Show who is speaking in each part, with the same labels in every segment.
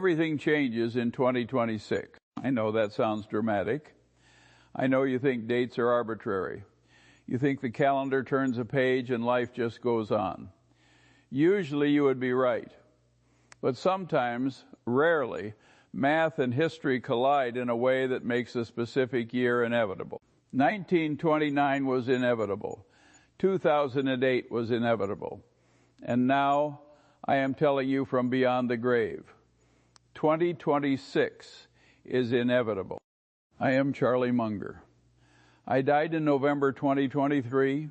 Speaker 1: Everything changes in 2026. I know that sounds dramatic. I know you think dates are arbitrary. You think the calendar turns a page and life just goes on. Usually you would be right. But sometimes, rarely, math and history collide in a way that makes a specific year inevitable. 1929 was inevitable. 2008 was inevitable. And now I am telling you from beyond the grave, 2026 is inevitable. I am Charlie Munger. I died in November 2023.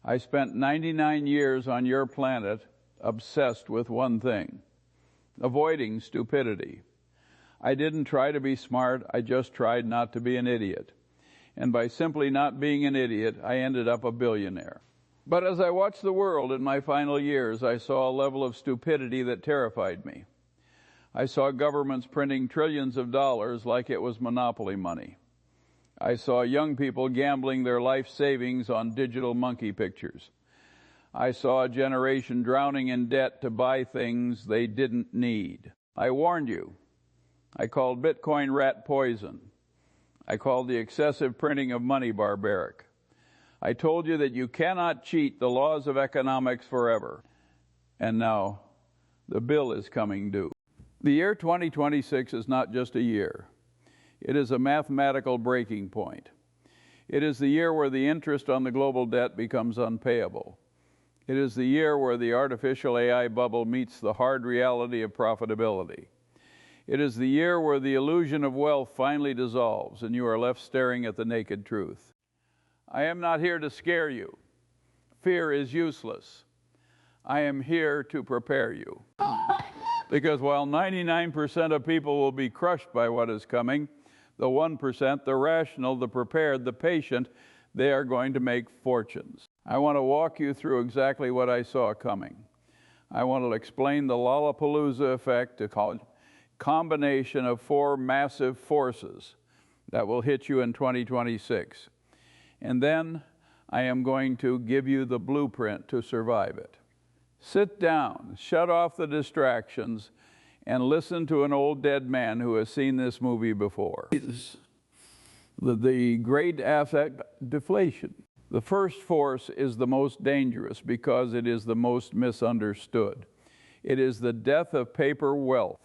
Speaker 1: I spent 99 years on your planet obsessed with one thing, avoiding stupidity. I didn't try to be smart, I just tried not to be an idiot. And by simply not being an idiot, I ended up a billionaire. But as I watched the world in my final years, I saw a level of stupidity that terrified me. I saw governments printing trillions of dollars like it was monopoly money. I saw young people gambling their life savings on digital monkey pictures. I saw a generation drowning in debt to buy things they didn't need. I warned you. I called Bitcoin rat poison. I called the excessive printing of money barbaric. I told you that you cannot cheat the laws of economics forever. And now, the bill is coming due. The year 2026 is not just a year. It is a mathematical breaking point. It is the year where the interest on the global debt becomes unpayable. It is the year where the artificial AI bubble meets the hard reality of profitability. It is the year where the illusion of wealth finally dissolves and you are left staring at the naked truth. I am not here to scare you. Fear is useless. I am here to prepare you. Because while 99% of people will be crushed by what is coming, the 1%, the rational, the prepared, the patient, they are going to make fortunes. I want to walk you through exactly what I saw coming. I want to explain the Lollapalooza effect, a combination of four massive forces that will hit you in 2026. And then I am going to give you the blueprint to survive it. Sit down, shut off the distractions, and listen to an old dead man who has seen this movie before. The great asset deflation. The first force is the most dangerous because it is the most misunderstood. It is the death of paper wealth.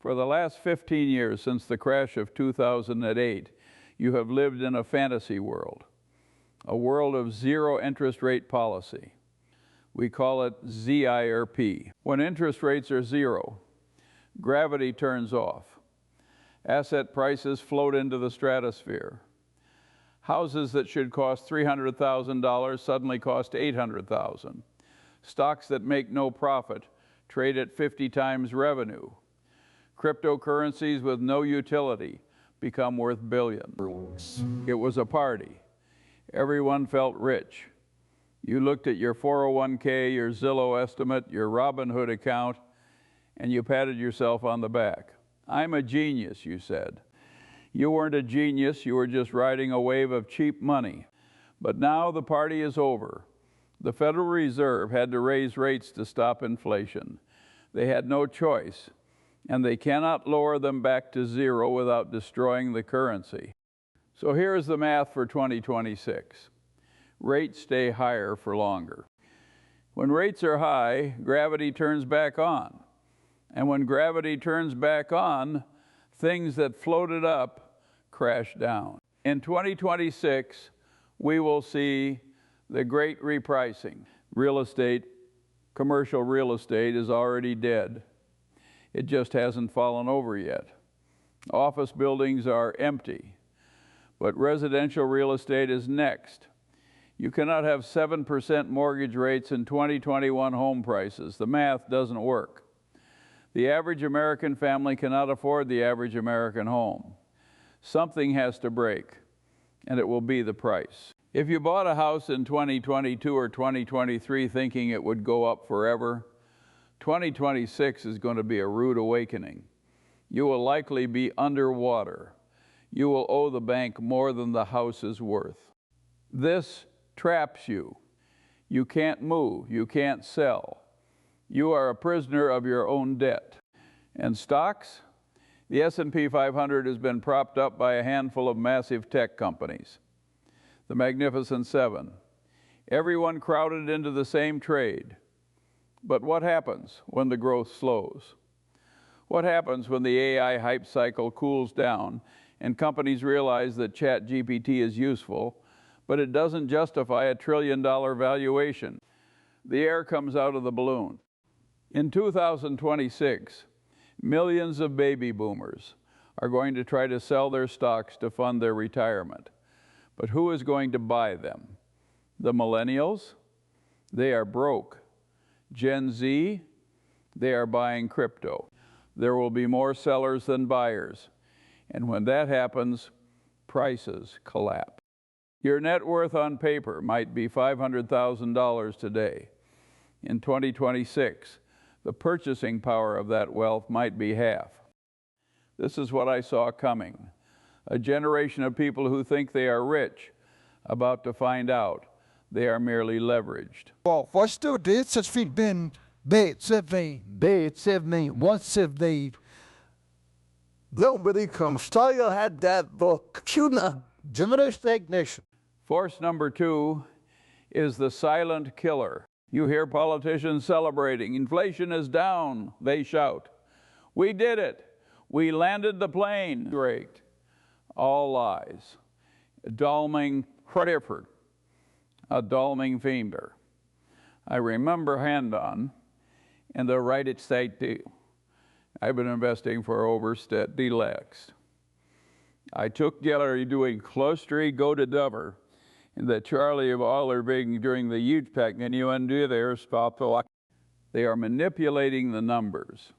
Speaker 1: For the last 15 years since the crash of 2008, you have lived in a fantasy world, a world of zero interest rate policy. We call it ZIRP. When interest rates are zero, gravity turns off. Asset prices float into the stratosphere. Houses that should cost $300,000 suddenly cost $800,000. Stocks that make no profit trade at 50 times revenue. Cryptocurrencies with no utility become worth billions. It was a party. Everyone felt rich. You looked at your 401k, your Zillow estimate, your Robinhood account, and you patted yourself on the back. I'm a genius, you said. You weren't a genius, you were just riding a wave of cheap money. But now the party is over. The Federal Reserve had to raise rates to stop inflation. They had no choice, and they cannot lower them back to zero without destroying the currency. So here's the math for 2026. Rates stay higher for longer. When rates are high, gravity turns back on. And when gravity turns back on, things that floated up crash down. In 2026, we will see the great repricing. Real estate, commercial real estate is already dead. It just hasn't fallen over yet. Office buildings are empty, but residential real estate is next. You cannot have 7% mortgage rates in 2021 home prices. The math doesn't work. The average American family cannot afford the average American home. Something has to break, and it will be the price. If you bought a house in 2022 or 2023 thinking it would go up forever, 2026 is going to be a rude awakening. You will likely be underwater. You will owe the bank more than the house is worth. This traps you. You can't move. You can't sell. You are a prisoner of your own debt. And stocks? The S&P 500 has been propped up by a handful of massive tech companies. The Magnificent Seven. Everyone crowded into the same trade. But what happens when the growth slows? What happens when the AI hype cycle cools down and companies realize that ChatGPT is useful, but it doesn't justify a $1 trillion valuation? The air comes out of the balloon. In 2026, millions of baby boomers are going to try to sell their stocks to fund their retirement. But who is going to buy them? The millennials? They are broke. Gen Z? They are buying crypto. There will be more sellers than buyers. And when that happens, prices collapse. Your net worth on paper might be $500,000 today. In 2026, the purchasing power of that wealth might be half. This is what I saw coming. A generation of people who think they are rich, about to find out they are merely leveraged.
Speaker 2: Forstår det, så fint ben, once they nobody comes. Style had that book. General stagnation.
Speaker 1: Force number 2 is the silent killer. You hear politicians celebrating. Inflation is down, they shout. We did it. We landed the plane. Great. All lies. Dalming Frediford, a Dalming fiender. I remember Handon and the United States too. I've been investing for over delaxed. I took Gellery doing clustery go to Dover, and the Charlie of Allerving during the huge pack, and you undo their spot. They are manipulating the numbers.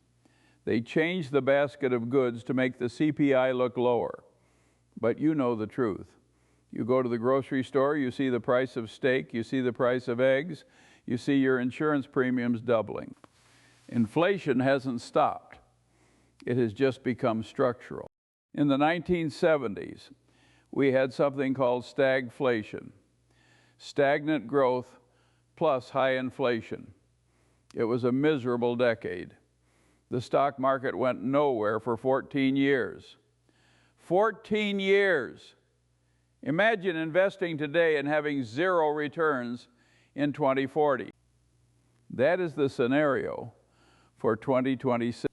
Speaker 1: They change the basket of goods to make the CPI look lower. But you know the truth. You go to the grocery store, you see the price of steak, you see the price of eggs, you see your insurance premiums doubling. Inflation hasn't stopped. It has just become structural. In the 1970s, we had something called stagflation, stagnant growth plus high inflation. It was a miserable decade. The stock market went nowhere for 14 years. 14 years! Imagine investing today and having 0 returns in 2040. That is the scenario for 2026.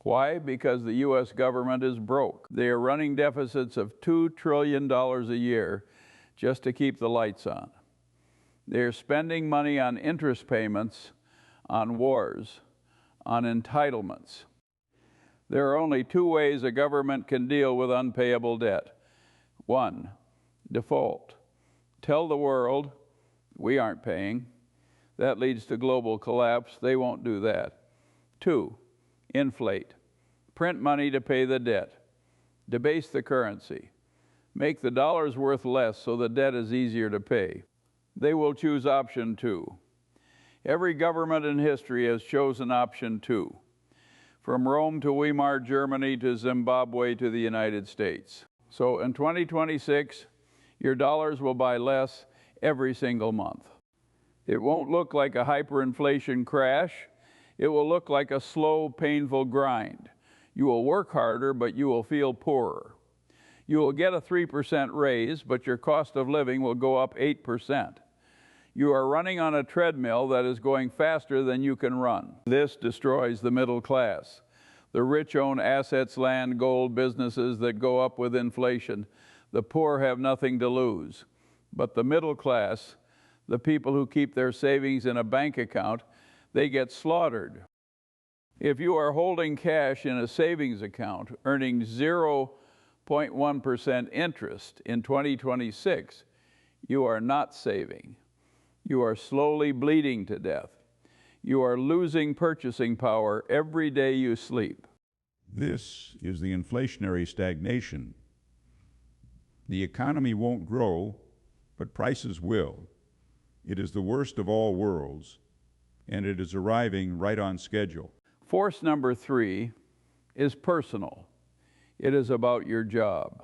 Speaker 1: Why? Because the U.S. government is broke. They are running deficits of $2 trillion a year just to keep the lights on. They're spending money on interest payments, on wars, on entitlements. There are only 2 ways a government can deal with unpayable debt. 1, default. Tell the world, we aren't paying. That leads to global collapse. They won't do that. 2, inflate. Print money to pay the debt. Debase the currency. Make the dollars worth less so the debt is easier to pay. They will choose option 2. Every government in history has chosen option 2. From Rome to Weimar, Germany, to Zimbabwe, to the United States. So in 2026, your dollars will buy less every single month. It won't look like a hyperinflation crash. It will look like a slow, painful grind. You will work harder, but you will feel poorer. You will get a 3% raise, but your cost of living will go up 8%. You are running on a treadmill that is going faster than you can run. This destroys the middle class. The rich own assets, land, gold, businesses that go up with inflation. The poor have nothing to lose. But the middle class, the people who keep their savings in a bank account, they get slaughtered. If you are holding cash in a savings account, earning 0.1% interest in 2026, you are not saving. You are slowly bleeding to death. You are losing purchasing power every day you sleep.
Speaker 3: This is the inflationary stagnation. The economy won't grow, but prices will. It is the worst of all worlds, and it is arriving right on schedule.
Speaker 1: Force number 3 is personal. It is about your job.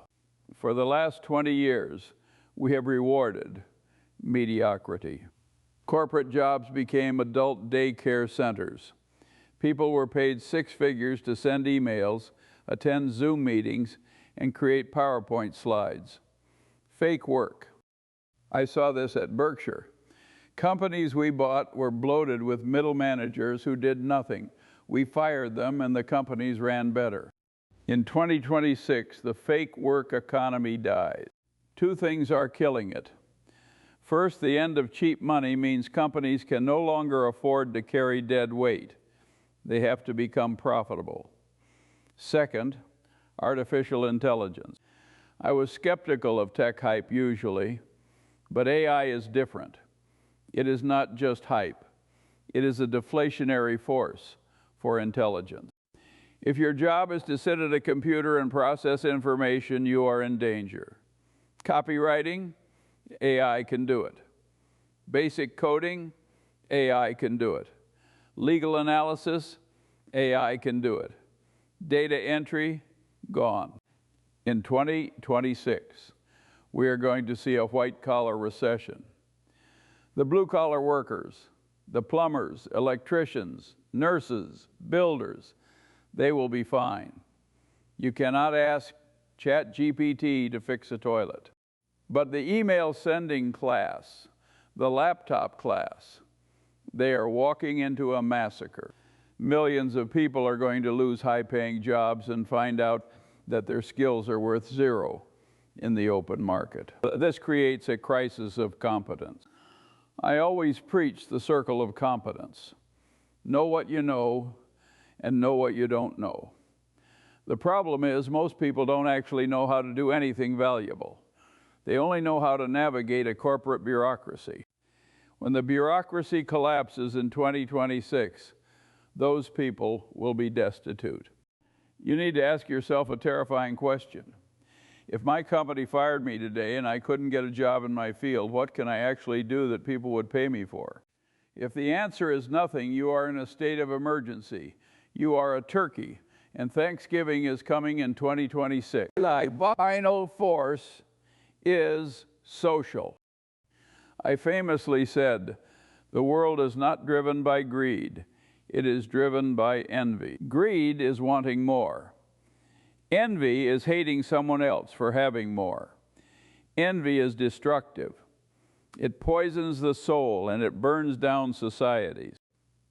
Speaker 1: For the last 20 years, we have rewarded mediocrity. Corporate jobs became adult daycare centers. People were paid six figures to send emails, attend Zoom meetings, and create PowerPoint slides. Fake work. I saw this at Berkshire. Companies we bought were bloated with middle managers who did nothing. We fired them and the companies ran better. In 2026, the fake work economy died. Two things are killing it. First, the end of cheap money means companies can no longer afford to carry dead weight. They have to become profitable. Second, artificial intelligence. I was skeptical of tech hype usually, but AI is different. It is not just hype. It is a deflationary force for intelligence. If your job is to sit at a computer and process information, you are in danger. Copywriting, AI can do it. Basic coding, AI can do it. Legal analysis, AI can do it. Data entry, gone. In 2026, we are going to see a white-collar recession. The blue-collar workers, the plumbers, electricians, nurses, builders, they will be fine. You cannot ask ChatGPT to fix a toilet. But the email sending class, the laptop class, they are walking into a massacre. Millions of people are going to lose high-paying jobs and find out that their skills are worth zero in the open market. This creates a crisis of competence. I always preach the circle of competence. Know what you know and know what you don't know. The problem is most people don't actually know how to do anything valuable. They only know how to navigate a corporate bureaucracy. When the bureaucracy collapses in 2026, those people will be destitute. You need to ask yourself a terrifying question. If my company fired me today and I couldn't get a job in my field, what can I actually do that people would pay me for? If the answer is nothing, you are in a state of emergency. You are a turkey, and Thanksgiving is coming in 2026. The final force is social. I famously said, the world is not driven by greed. It is driven by envy. Greed is wanting more. Envy is hating someone else for having more. Envy is destructive. It poisons the soul and it burns down societies.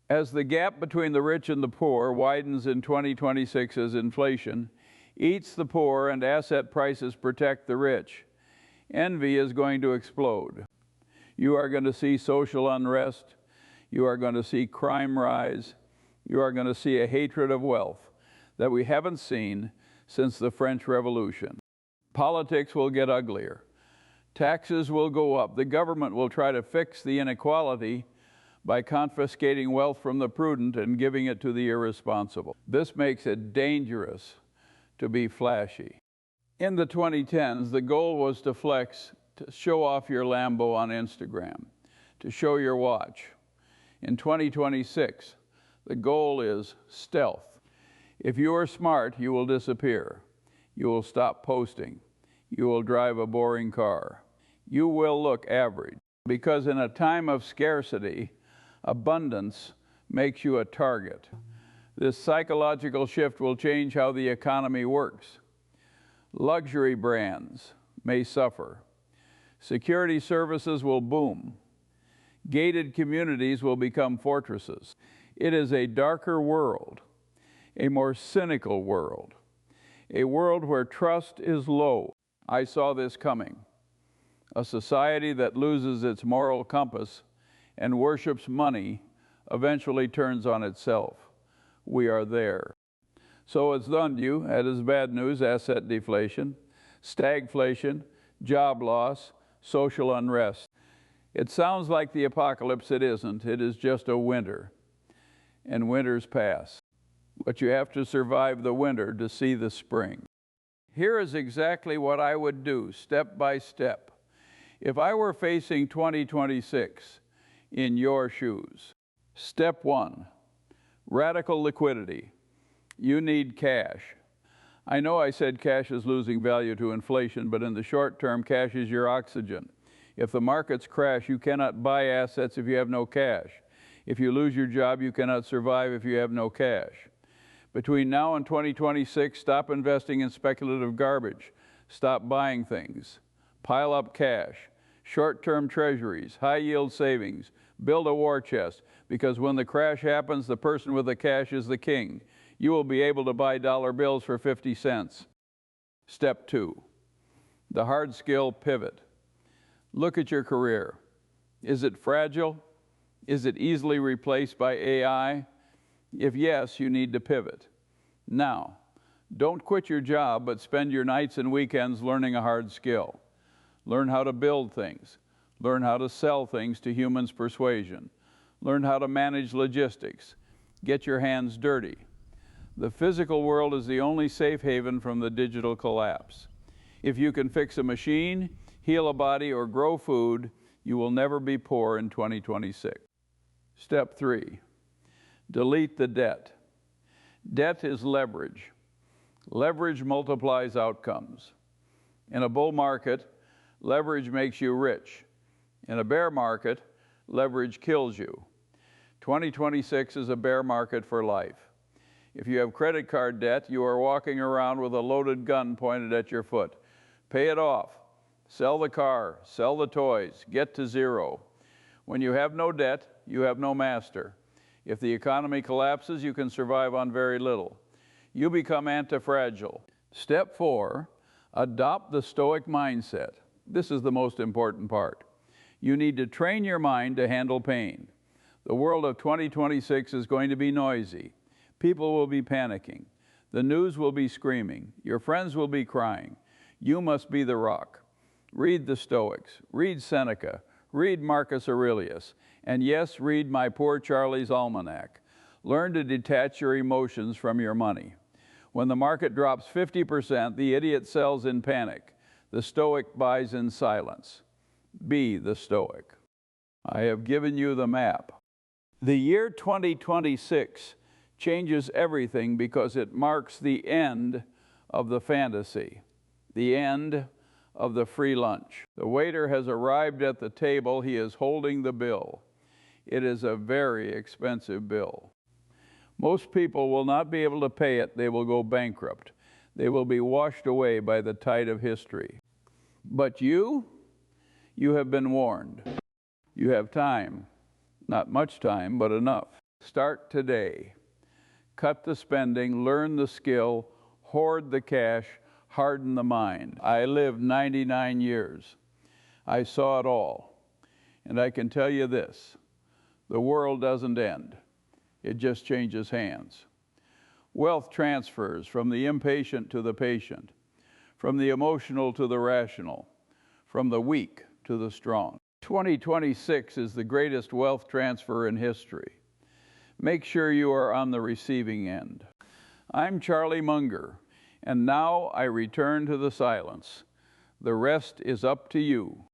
Speaker 1: As the gap between the rich and the poor widens in 2026 as inflation eats the poor and asset prices protect the rich, envy is going to explode. You are going to see social unrest. You are going to see crime rise. You are going to see a hatred of wealth that we haven't seen since the French Revolution. Politics will get uglier. Taxes will go up. The government will try to fix the inequality by confiscating wealth from the prudent and giving it to the irresponsible. This makes it dangerous to be flashy. In the 2010s, the goal was to flex, to show off your Lambo on Instagram, to show your watch. In 2026, the goal is stealth. If you are smart, you will disappear. You will stop posting. You will drive a boring car. You will look average. Because in a time of scarcity, abundance makes you a target. This psychological shift will change how the economy works. Luxury brands may suffer. Security services will boom. Gated communities will become fortresses. It is a darker world, a more cynical world, a world where trust is low. I saw this coming. A society that loses its moral compass and worships money eventually turns on itself. We are there. So it's undue, that is bad news, asset deflation, stagflation, job loss, social unrest. It sounds like the apocalypse. It isn't. It is just a winter. And winters pass. But you have to survive the winter to see the spring. Here is exactly what I would do, step by step, if I were facing 2026 in your shoes. Step one, radical liquidity. You need cash. I know I said cash is losing value to inflation, but in the short term, cash is your oxygen. If the markets crash, you cannot buy assets if you have no cash. If you lose your job, you cannot survive if you have no cash. Between now and 2026, stop investing in speculative garbage. Stop buying things. Pile up cash, short-term treasuries, high-yield savings. Build a war chest, because when the crash happens, the person with the cash is the king. You will be able to buy dollar bills for 50 cents. Step 2, the hard skill pivot. Look at your career. Is it fragile? Is it easily replaced by AI? If yes, you need to pivot. Now, don't quit your job, but spend your nights and weekends learning a hard skill. Learn how to build things. Learn how to sell things to humans' persuasion. Learn how to manage logistics. Get your hands dirty. The physical world is the only safe haven from the digital collapse. If you can fix a machine, heal a body, or grow food, you will never be poor in 2026. Step 3, delete the debt. Debt is leverage. Leverage multiplies outcomes. In a bull market, leverage makes you rich. In a bear market, leverage kills you. 2026 is a bear market for life. If you have credit card debt, you are walking around with a loaded gun pointed at your foot. Pay it off. Sell the car. Sell the toys. Get to zero. When you have no debt, you have no master. If the economy collapses, you can survive on very little. You become antifragile. Step 4, adopt the Stoic mindset. This is the most important part. You need to train your mind to handle pain. The world of 2026 is going to be noisy. People will be panicking. The news will be screaming. Your friends will be crying. You must be the rock. Read the Stoics. Read Seneca. Read Marcus Aurelius. And yes, read my Poor Charlie's Almanac. Learn to detach your emotions from your money. When the market drops 50%, the idiot sells in panic. The Stoic buys in silence. Be the Stoic. I have given you the map. The year 2026 changes everything because it marks the end of the fantasy, the end of the free lunch. The waiter has arrived at the table. He is holding the bill. It is a very expensive bill. Most people will not be able to pay it. They will go bankrupt. They will be washed away by the tide of history. But you have been warned. You have time. Not much time, but enough. Start today. Cut the spending, learn the skill, hoard the cash, harden the mind. I lived 99 years. I saw it all. And I can tell you this, the world doesn't end. It just changes hands. Wealth transfers from the impatient to the patient, from the emotional to the rational, from the weak to the strong. 2026 is the greatest wealth transfer in history. Make sure you are on the receiving end. I'm Charlie Munger, and now I return to the silence. The rest is up to you.